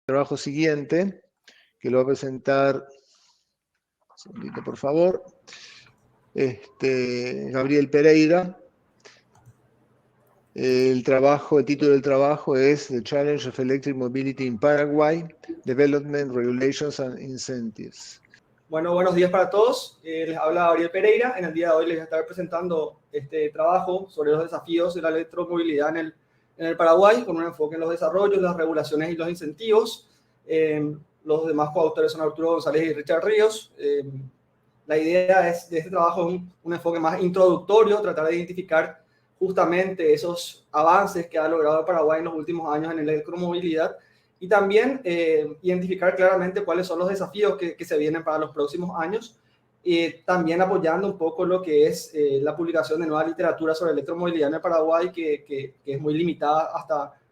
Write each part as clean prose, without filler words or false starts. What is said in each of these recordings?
trabajo siguiente, que lo va a presentar, un segundito por favor, Gabriel Pereira. El título del trabajo es The Challenge of Electric Mobility in Paraguay, Development, Regulations and Incentives. Bueno, buenos días para todos. Les habla Gabriel Pereira. En el día de hoy les voy a estar presentando este trabajo sobre los desafíos de la electromovilidad en el Paraguay, con un enfoque en los desarrollos, las regulaciones y los incentivos. Los demás coautores son Arturo González y Richard Ríos. La idea de este trabajo es un enfoque más introductorio, tratar de identificar justamente esos avances que ha logrado el Paraguay en los últimos años en la electromovilidad y también identificar claramente cuáles son los desafíos que se vienen para los próximos años, también apoyando un poco lo que es la publicación de nueva literatura sobre electromovilidad en el Paraguay, que es muy limitada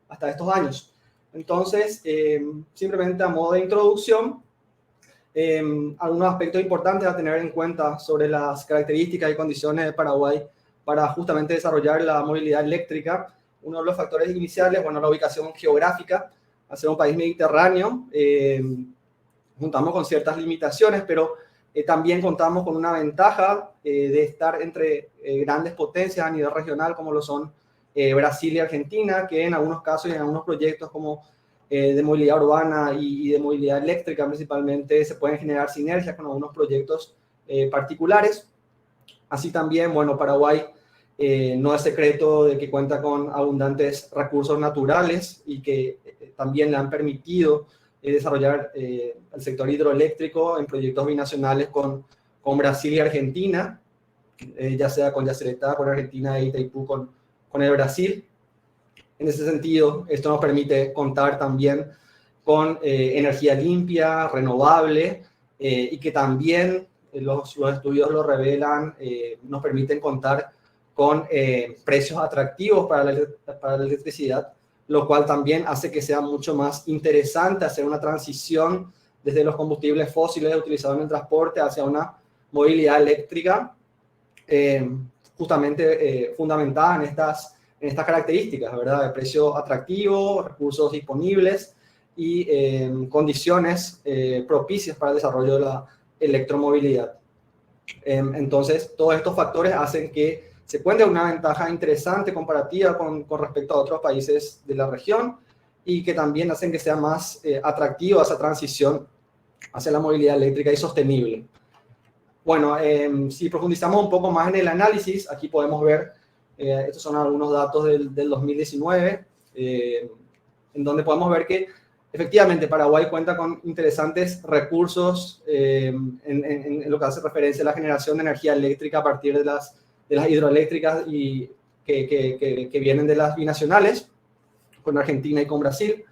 hasta estos años. Entonces, simplemente a modo de introducción, algunos aspectos importantes a tener en cuenta sobre las características y condiciones de Paraguay para justamente desarrollar la movilidad eléctrica. Uno de los factores iniciales, bueno, la ubicación geográfica. Al ser un país mediterráneo, contamos con ciertas limitaciones, pero también contamos con una ventaja de estar entre grandes potencias a nivel regional, como lo son Brasil y Argentina, que en algunos casos y en algunos proyectos como de movilidad urbana y de movilidad eléctrica principalmente, se pueden generar sinergias con algunos proyectos particulares. Así también, bueno, Paraguay no es secreto de que cuenta con abundantes recursos naturales y que también le han permitido desarrollar el sector hidroeléctrico en proyectos binacionales con Brasil y Argentina, ya sea con Yacyretá, con Argentina e Itaipú, con el Brasil. En ese sentido, esto nos permite contar también con energía limpia, renovable, y que también los estudios lo revelan, nos permiten contar con precios atractivos para la electricidad, lo cual también hace que sea mucho más interesante hacer una transición desde los combustibles fósiles utilizados en el transporte hacia una movilidad eléctrica justamente fundamentada en estas características, ¿verdad? De precio atractivo, recursos disponibles y condiciones propicias para el desarrollo de la electromovilidad. Entonces, todos estos factores hacen que se cuente una ventaja interesante comparativa con respecto a otros países de la región y que también hacen que sea más atractiva esa transición hacia la movilidad eléctrica y sostenible. Bueno, si profundizamos un poco más en el análisis, aquí podemos ver, estos son algunos datos del 2019, en donde podemos ver que efectivamente Paraguay cuenta con interesantes recursos en lo que hace referencia a la generación de energía eléctrica a partir de las hidroeléctricas y que vienen de las binacionales, con Argentina y con Brasil.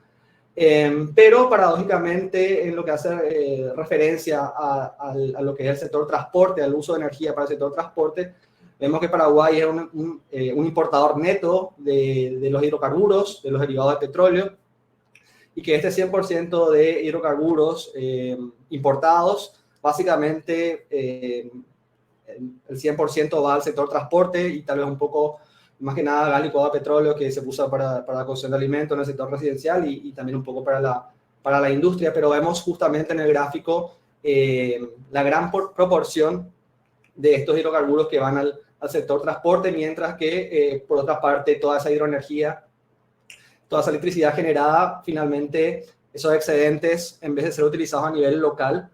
Pero paradójicamente en lo que hace referencia a lo que es el sector transporte, al uso de energía para el sector transporte, vemos que Paraguay es un importador neto de los hidrocarburos, de los derivados de petróleo, y que este 100% de hidrocarburos importados, básicamente el 100% va al sector transporte y tal vez un poco, más que nada, gas licuado de petróleo que se usa para la cocción de alimentos en el sector residencial y también un poco para la industria, pero vemos justamente en el gráfico la gran proporción de estos hidrocarburos que van al sector transporte, mientras que, por otra parte, toda esa hidroenergía, toda esa electricidad generada, finalmente, esos excedentes, en vez de ser utilizados a nivel local,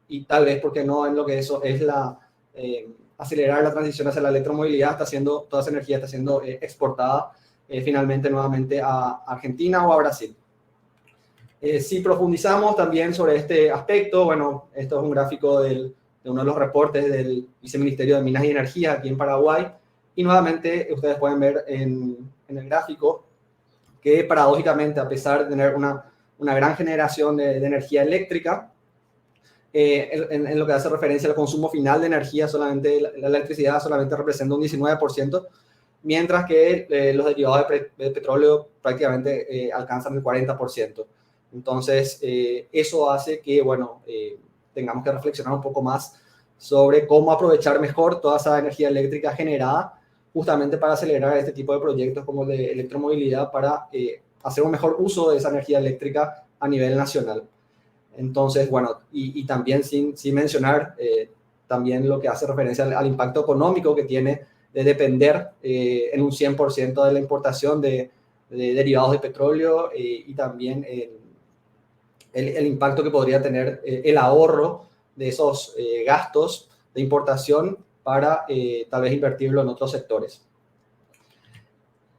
y tal vez porque no en lo que eso es acelerar la transición hacia la electromovilidad, toda esa energía está siendo exportada finalmente nuevamente a Argentina o a Brasil. Si profundizamos también sobre este aspecto, bueno, esto es un gráfico de uno de los reportes del Viceministerio de Minas y Energía aquí en Paraguay, y nuevamente ustedes pueden ver en el gráfico que paradójicamente, a pesar de tener una gran generación de energía eléctrica, en lo que hace referencia al consumo final de energía, solamente la electricidad solamente representa un 19%, mientras que los derivados de petróleo prácticamente alcanzan el 40%. Entonces, eso hace que, bueno, tengamos que reflexionar un poco más sobre cómo aprovechar mejor toda esa energía eléctrica generada justamente para acelerar este tipo de proyectos como el de electromovilidad, para hacer un mejor uso de esa energía eléctrica a nivel nacional. Entonces, bueno, y también sin mencionar también lo que hace referencia al impacto económico que tiene de depender en un 100% de la importación de derivados de petróleo y también el impacto que podría tener el ahorro de esos gastos de importación para tal vez invertirlo en otros sectores.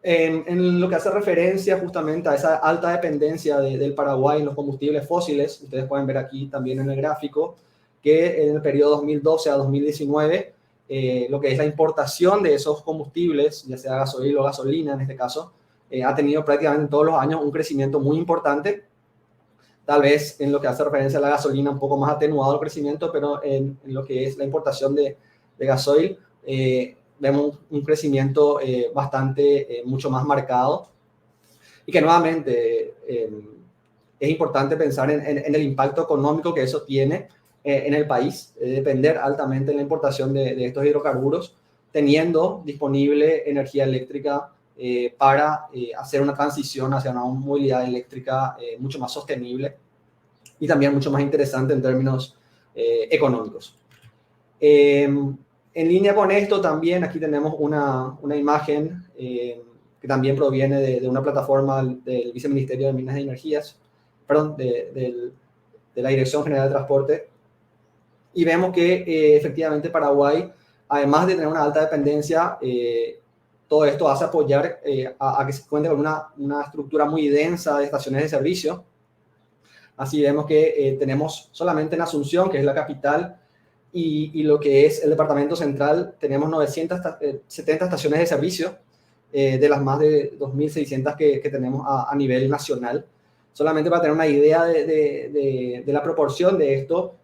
En lo que hace referencia justamente a esa alta dependencia del Paraguay en los combustibles fósiles, ustedes pueden ver aquí también en el gráfico que en el periodo 2012 a 2019, lo que es la importación de esos combustibles, ya sea gasoil o gasolina en este caso, ha tenido prácticamente todos los años un crecimiento muy importante. Tal vez en lo que hace referencia a la gasolina un poco más atenuado el crecimiento, pero en lo que es la importación de gasoil, vemos un crecimiento bastante, mucho más marcado y que nuevamente es importante pensar en el impacto económico que eso tiene en el país, depender altamente de la importación de estos hidrocarburos, teniendo disponible energía eléctrica para hacer una transición hacia una movilidad eléctrica mucho más sostenible y también mucho más interesante en términos económicos. En línea con esto también aquí tenemos una imagen que también proviene de una plataforma del Viceministerio de Minas y Energías, perdón, de la Dirección General de Transporte, y vemos que efectivamente Paraguay, además de tener una alta dependencia, todo esto hace apoyar a que se cuente con una estructura muy densa de estaciones de servicio. Así vemos que tenemos solamente en Asunción, que es la capital, y lo que es el departamento central, tenemos 970 estaciones de servicio, de las más de 2.600 que tenemos a nivel nacional. Solamente para tener una idea de la proporción de esto,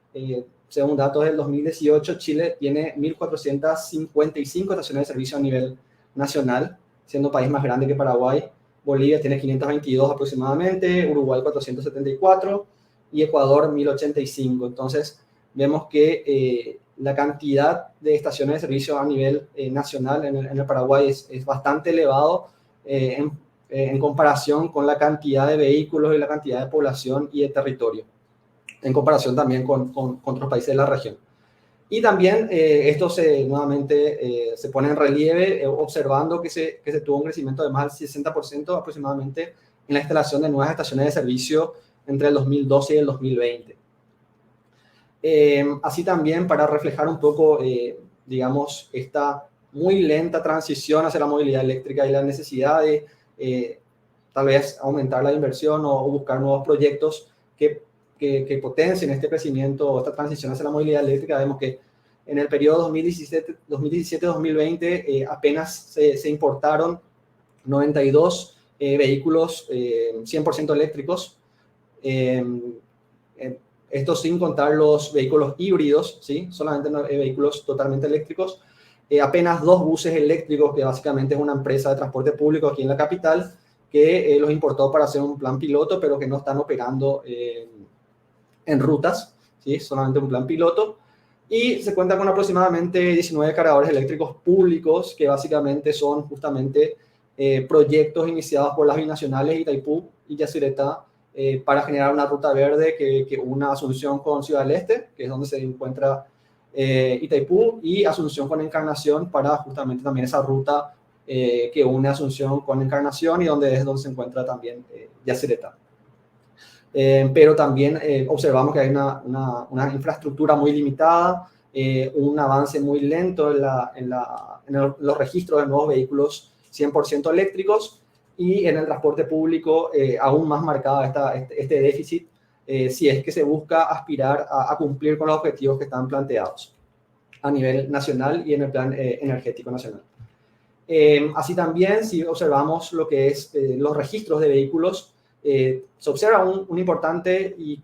según datos del 2018, Chile tiene 1.455 estaciones de servicio a nivel nacional, siendo un país más grande que Paraguay. Bolivia tiene 522 aproximadamente, Uruguay 474 y Ecuador 1085. Entonces, vemos que la cantidad de estaciones de servicio a nivel nacional en el Paraguay es bastante elevado en comparación con la cantidad de vehículos y la cantidad de población y de territorio, en comparación también con otros países de la región. Y también esto nuevamente se pone en relieve observando que se tuvo un crecimiento de más del 60% aproximadamente en la instalación de nuevas estaciones de servicio entre el 2012 y el 2020. Así también para reflejar un poco, digamos, esta muy lenta transición hacia la movilidad eléctrica y la necesidad de tal vez aumentar la inversión o buscar nuevos proyectos que potencien este crecimiento o esta transición hacia la movilidad eléctrica. Vemos que en el periodo 2017-2020 apenas se importaron 92 vehículos 100% eléctricos. Esto sin contar los vehículos híbridos, ¿sí? Solamente vehículos totalmente eléctricos. Apenas 2 buses eléctricos, que básicamente es una empresa de transporte público aquí en la capital, que los importó para hacer un plan piloto, pero que no están operando en rutas, ¿sí? Solamente un plan piloto. Y se cuenta con aproximadamente 19 cargadores eléctricos públicos, que básicamente son justamente proyectos iniciados por las binacionales Itaipú y Yacyretá, para generar una ruta verde que una Asunción con Ciudad del Este, que es donde se encuentra Itaipú, y Asunción con Encarnación para justamente también esa ruta que une Asunción con Encarnación y donde se encuentra también Yacyretá. Pero también observamos que hay una infraestructura muy limitada, un avance muy lento en los registros de nuevos vehículos 100% eléctricos, y en el transporte público aún más marcado este déficit si es que se busca aspirar a cumplir con los objetivos que están planteados a nivel nacional y en el plan energético nacional. Así también, si observamos lo que es los registros de vehículos, se observa un importante y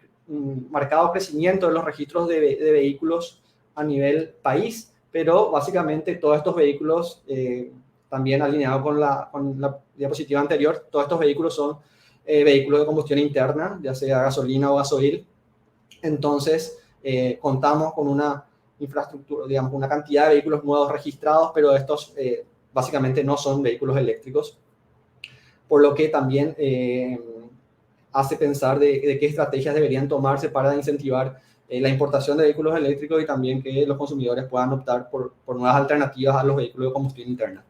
marcado crecimiento de los registros de vehículos a nivel país, pero básicamente todos estos vehículos, también alineado con la diapositiva anterior, todos estos vehículos son vehículos de combustión interna, ya sea gasolina o gasoil. Entonces, contamos con una infraestructura, digamos, una cantidad de vehículos nuevos registrados, pero estos básicamente no son vehículos eléctricos, por lo que también hace pensar de qué estrategias deberían tomarse para incentivar la importación de vehículos eléctricos y también que los consumidores puedan optar por nuevas alternativas a los vehículos de combustión interna.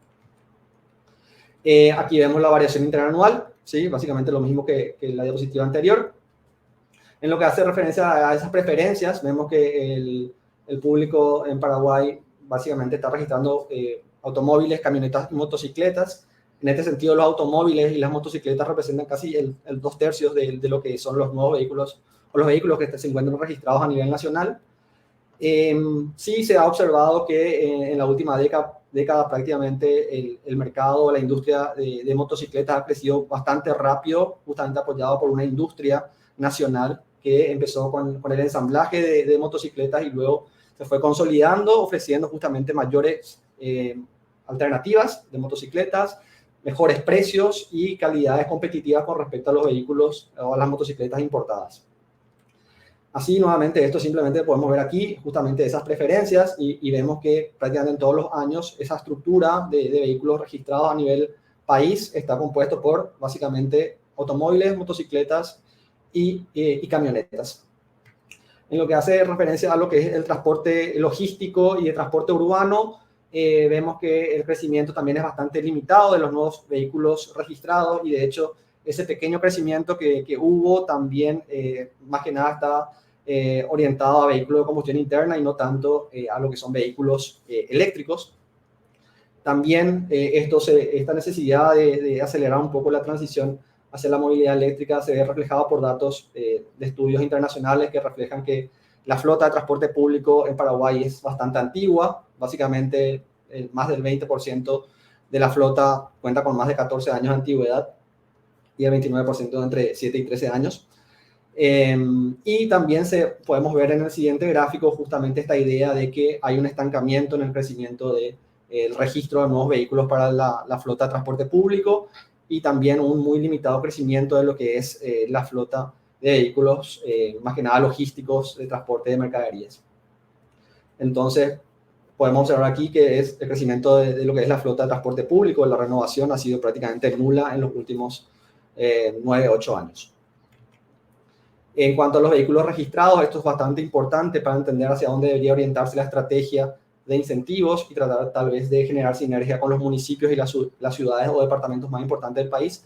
Aquí vemos la variación interanual, ¿sí? Básicamente lo mismo que la diapositiva anterior. En lo que hace referencia a esas preferencias, vemos que el público en Paraguay básicamente está registrando automóviles, camionetas y motocicletas. En este sentido, los automóviles y las motocicletas representan casi el 2/3 de lo que son los nuevos vehículos o los vehículos que se encuentran registrados a nivel nacional. Sí se ha observado que en la última década prácticamente el mercado, la industria de motocicletas ha crecido bastante rápido, justamente apoyado por una industria nacional que empezó con el ensamblaje de motocicletas y luego se fue consolidando, ofreciendo justamente mayores alternativas de motocicletas, mejores precios y calidades competitivas con respecto a los vehículos o a las motocicletas importadas. Así, nuevamente, esto simplemente podemos ver aquí justamente esas preferencias y vemos que prácticamente en todos los años esa estructura de vehículos registrados a nivel país está compuesto por básicamente automóviles, motocicletas y camionetas. En lo que hace referencia a lo que es el transporte logístico y el transporte urbano, vemos que el crecimiento también es bastante limitado de los nuevos vehículos registrados y de hecho ese pequeño crecimiento que hubo también más que nada está orientado a vehículos de combustión interna y no tanto a lo que son vehículos eléctricos. También esta necesidad de acelerar un poco la transición hacia la movilidad eléctrica se ve reflejado por datos de estudios internacionales que reflejan que la flota de transporte público en Paraguay es bastante antigua. Básicamente, más del 20% de la flota cuenta con más de 14 años de antigüedad y el 29% entre 7 y 13 años. Y también podemos ver en el siguiente gráfico justamente esta idea de que hay un estancamiento en el crecimiento del registro de nuevos vehículos para la flota de transporte público y también un muy limitado crecimiento de lo que es la flota de vehículos, más que nada logísticos de transporte de mercaderías. Entonces, podemos observar aquí que el crecimiento de lo que es la flota de transporte público, la renovación ha sido prácticamente nula en los últimos 9-8 años. En cuanto a los vehículos registrados, esto es bastante importante para entender hacia dónde debería orientarse la estrategia de incentivos y tratar tal vez de generar sinergia con los municipios y las ciudades o departamentos más importantes del país.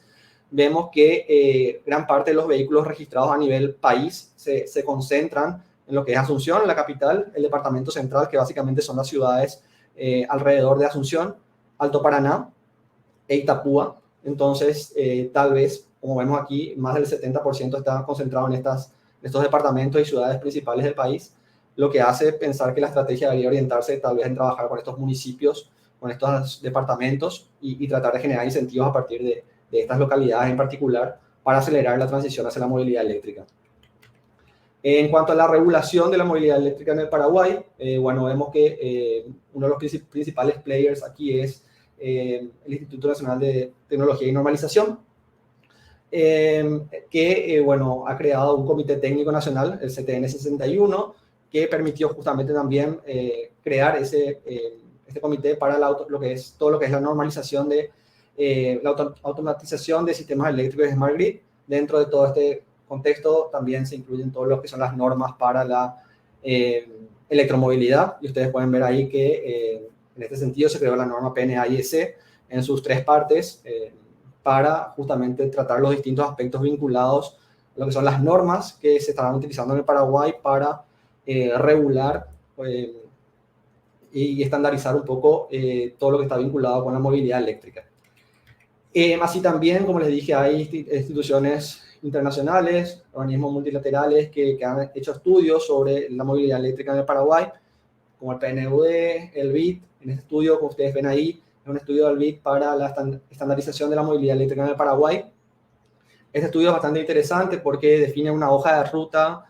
Vemos que gran parte de los vehículos registrados a nivel país se concentran en lo que es Asunción, la capital, el departamento central, que básicamente son las ciudades alrededor de Asunción, Alto Paraná e Itapúa. Entonces, tal vez, como vemos aquí, más del 70% está concentrado en estos departamentos y ciudades principales del país, lo que hace pensar que la estrategia debería orientarse tal vez en trabajar con estos municipios, con estos departamentos y tratar de generar incentivos a partir de estas localidades en particular para acelerar la transición hacia la movilidad eléctrica. En cuanto a la regulación de la movilidad eléctrica en el Paraguay, bueno, vemos que uno de los principales players aquí es el Instituto Nacional de Tecnología y Normalización, que bueno, ha creado un comité técnico nacional, el CTN 61, que permitió justamente también crear este comité para todo lo que es la normalización de la automatización de sistemas eléctricos de Smart Grid. Dentro de todo este contexto también se incluyen todo lo que son las normas para la electromovilidad y ustedes pueden ver ahí que en este sentido se creó la norma PNA-IEC en sus 3 partes para justamente tratar los distintos aspectos vinculados a lo que son las normas que se estarán utilizando en el Paraguay para regular y estandarizar un poco todo lo que está vinculado con la movilidad eléctrica. Así también, como les dije, hay instituciones internacionales, organismos multilaterales que han hecho estudios sobre la movilidad eléctrica en el Paraguay, como el PNUD, el BID. En este estudio, como ustedes ven ahí, es un estudio del BID para la estandarización de la movilidad eléctrica en el Paraguay. Este estudio es bastante interesante porque define una hoja de ruta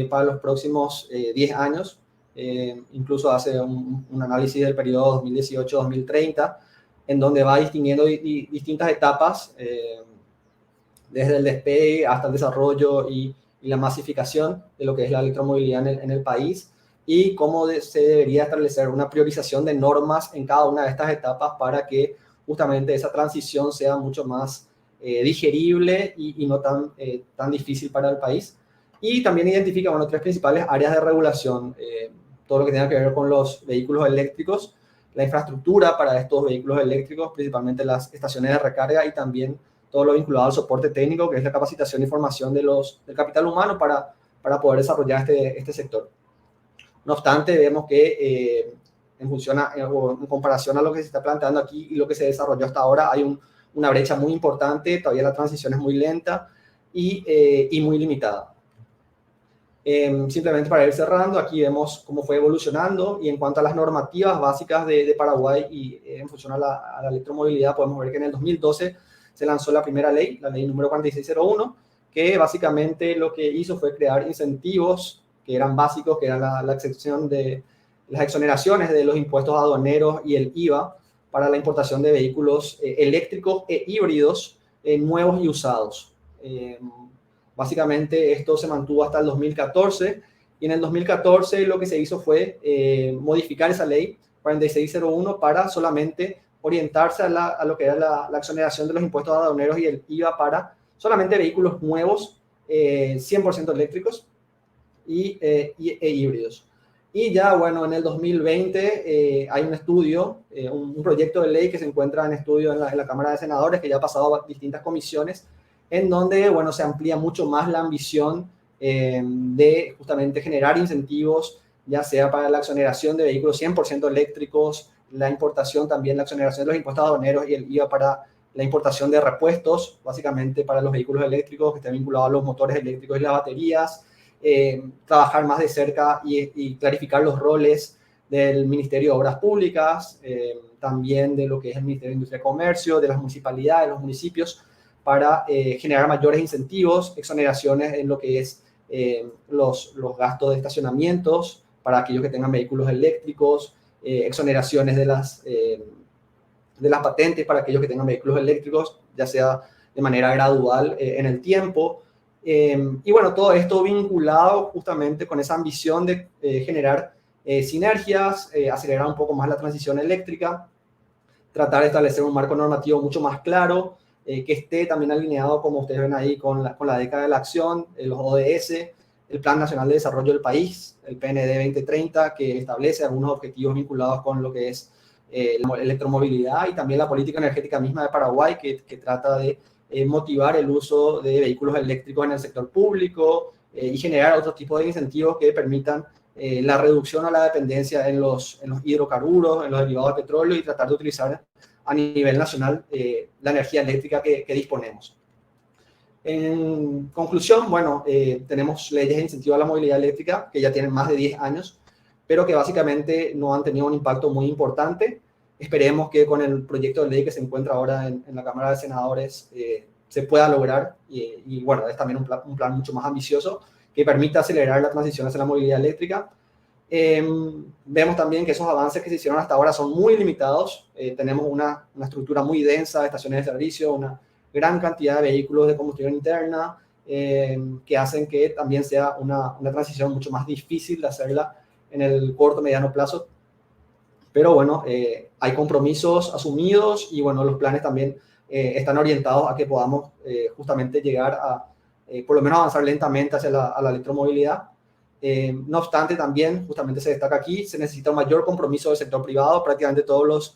para los próximos 10 años. Incluso hace un análisis del periodo 2018-2030, en donde va distinguiendo distintas etapas, desde el despegue hasta el desarrollo y la masificación de lo que es la electromovilidad en el país y cómo se debería establecer una priorización de normas en cada una de estas etapas para que justamente esa transición sea mucho más digerible y no tan difícil para el país. Y también identifica, bueno, 3 principales áreas de regulación. Todo lo que tenga que ver con los vehículos eléctricos, la infraestructura para estos vehículos eléctricos, principalmente las estaciones de recarga, y también todo lo vinculado al soporte técnico, que es la capacitación y formación del capital humano para poder desarrollar este sector. No obstante, vemos que en comparación a lo que se está planteando aquí y lo que se desarrolló hasta ahora, hay una brecha muy importante, todavía la transición es muy lenta y muy limitada. Simplemente para ir cerrando, aquí vemos cómo fue evolucionando, y en cuanto a las normativas básicas de Paraguay y en función a la electromovilidad, podemos ver que en el 2012 se lanzó la primera ley, la ley número 4601, que básicamente lo que hizo fue crear incentivos que eran básicos, que eran la excepción de las exoneraciones de los impuestos aduaneros y el IVA para la importación de vehículos eléctricos e híbridos nuevos y usados. Básicamente esto se mantuvo hasta el 2014, y en el 2014 lo que se hizo fue modificar esa ley 4601 para solamente orientarse a lo que era la exoneración de los impuestos aduaneros y el IVA para solamente vehículos nuevos 100% eléctricos e híbridos. Y ya, bueno, en el 2020 hay un estudio, un proyecto de ley que se encuentra en estudio en la Cámara de Senadores, que ya ha pasado a distintas comisiones, en donde, bueno, se amplía mucho más la ambición de justamente generar incentivos, ya sea para la exoneración de vehículos 100% eléctricos, la importación también, la exoneración de los impuestos aduaneros y el IVA para la importación de repuestos, básicamente para los vehículos eléctricos que estén vinculados a los motores eléctricos y las baterías, trabajar más de cerca y clarificar los roles del Ministerio de Obras Públicas, también de lo que es el Ministerio de Industria y Comercio, de las municipalidades, de los municipios, para generar mayores incentivos, exoneraciones en lo que es los gastos de estacionamientos para aquellos que tengan vehículos eléctricos, exoneraciones de las patentes para aquellos que tengan vehículos eléctricos, ya sea de manera gradual en el tiempo. Y bueno, todo esto vinculado justamente con esa ambición de generar sinergias, acelerar un poco más la transición eléctrica, tratar de establecer un marco normativo mucho más claro, que esté también alineado, como ustedes ven ahí, con la década de la acción, los ODS, el Plan Nacional de Desarrollo del País, el PND 2030, que establece algunos objetivos vinculados con lo que es la electromovilidad, y también la política energética misma de Paraguay, que trata de motivar el uso de vehículos eléctricos en el sector público y generar otros tipos de incentivos que permitan la reducción o la dependencia en los hidrocarburos, en los derivados de petróleo, y tratar de utilizar a nivel nacional la energía eléctrica que disponemos. En conclusión, bueno, tenemos leyes de incentivo a la movilidad eléctrica que ya tienen más de 10 años, pero que básicamente no han tenido un impacto muy importante. Esperemos que con el proyecto de ley que se encuentra ahora en la Cámara de Senadores se pueda lograr, y bueno, es también un plan mucho más ambicioso que permita acelerar la transición hacia la movilidad eléctrica. Vemos también que esos avances que se hicieron hasta ahora son muy limitados. Tenemos una estructura muy densa de estaciones de servicio, una gran cantidad de vehículos de combustión interna, que hacen que también sea una transición mucho más difícil de hacerla en el corto o mediano plazo. Pero bueno, hay compromisos asumidos, y bueno, los planes también están orientados a que podamos justamente llegar a, por lo menos avanzar lentamente hacia la electromovilidad. No obstante, también, justamente se destaca aquí, se necesita un mayor compromiso del sector privado. Prácticamente todas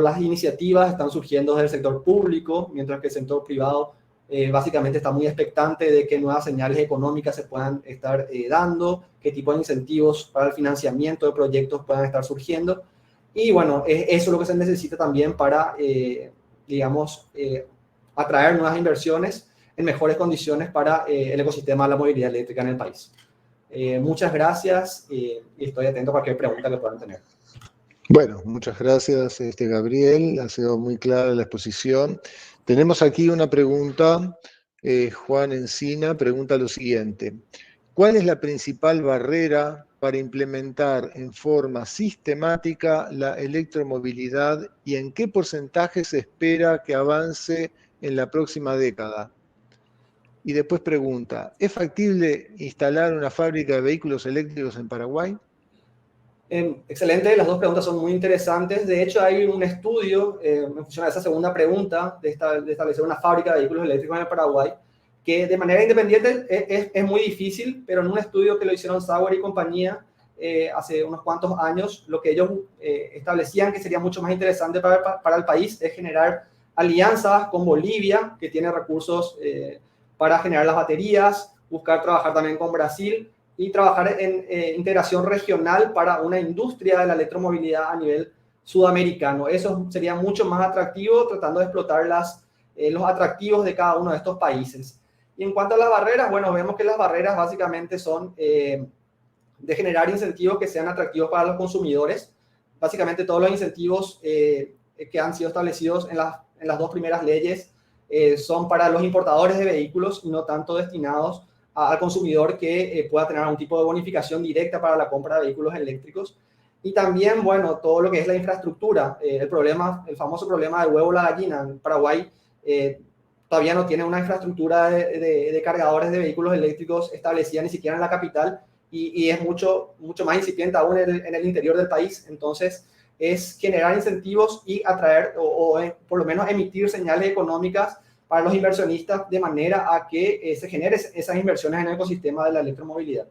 las iniciativas están surgiendo desde el sector público, mientras que el sector privado básicamente está muy expectante de qué nuevas señales económicas se puedan estar dando, qué tipo de incentivos para el financiamiento de proyectos puedan estar surgiendo. Y bueno, eso es lo que se necesita también para, digamos, atraer nuevas inversiones en mejores condiciones para el ecosistema de la movilidad eléctrica en el país. Muchas gracias, y estoy atento a cualquier pregunta que puedan tener. Bueno, muchas gracias, Gabriel. Ha sido muy clara la exposición. Tenemos aquí una pregunta. Juan Encina pregunta lo siguiente: ¿cuál es la principal barrera para implementar en forma sistemática la electromovilidad, y en qué porcentaje se espera que avance en la próxima década? Y después pregunta: ¿es factible instalar una fábrica de vehículos eléctricos en Paraguay? Excelente, las dos preguntas son muy interesantes. De hecho, hay un estudio en función a esa segunda pregunta de establecer una fábrica de vehículos eléctricos en el Paraguay, que de manera independiente es muy difícil, pero en un estudio que lo hicieron Sauer y compañía hace unos cuantos años, lo que ellos establecían que sería mucho más interesante para el país es generar alianzas con Bolivia, que tiene recursos para generar las baterías, buscar trabajar también con Brasil, y trabajar en integración regional para una industria de la electromovilidad a nivel sudamericano. Eso sería mucho más atractivo, tratando de explotar los atractivos de cada uno de estos países. Y en cuanto a las barreras, bueno, vemos que las barreras básicamente son de generar incentivos que sean atractivos para los consumidores. Básicamente todos los incentivos que han sido establecidos en las dos primeras leyes son para los importadores de vehículos y no tanto destinados al consumidor que pueda tener algún tipo de bonificación directa para la compra de vehículos eléctricos. Y también, bueno, todo lo que es la infraestructura. El famoso problema del huevo o la gallina. En Paraguay todavía no tiene una infraestructura de cargadores de vehículos eléctricos establecida ni siquiera en la capital y es mucho más incipiente aún en el interior del país. Entonces, es generar incentivos y atraer o por lo menos emitir señales económicas para los inversionistas de manera a que se generen esas inversiones en el ecosistema de la electromovilidad.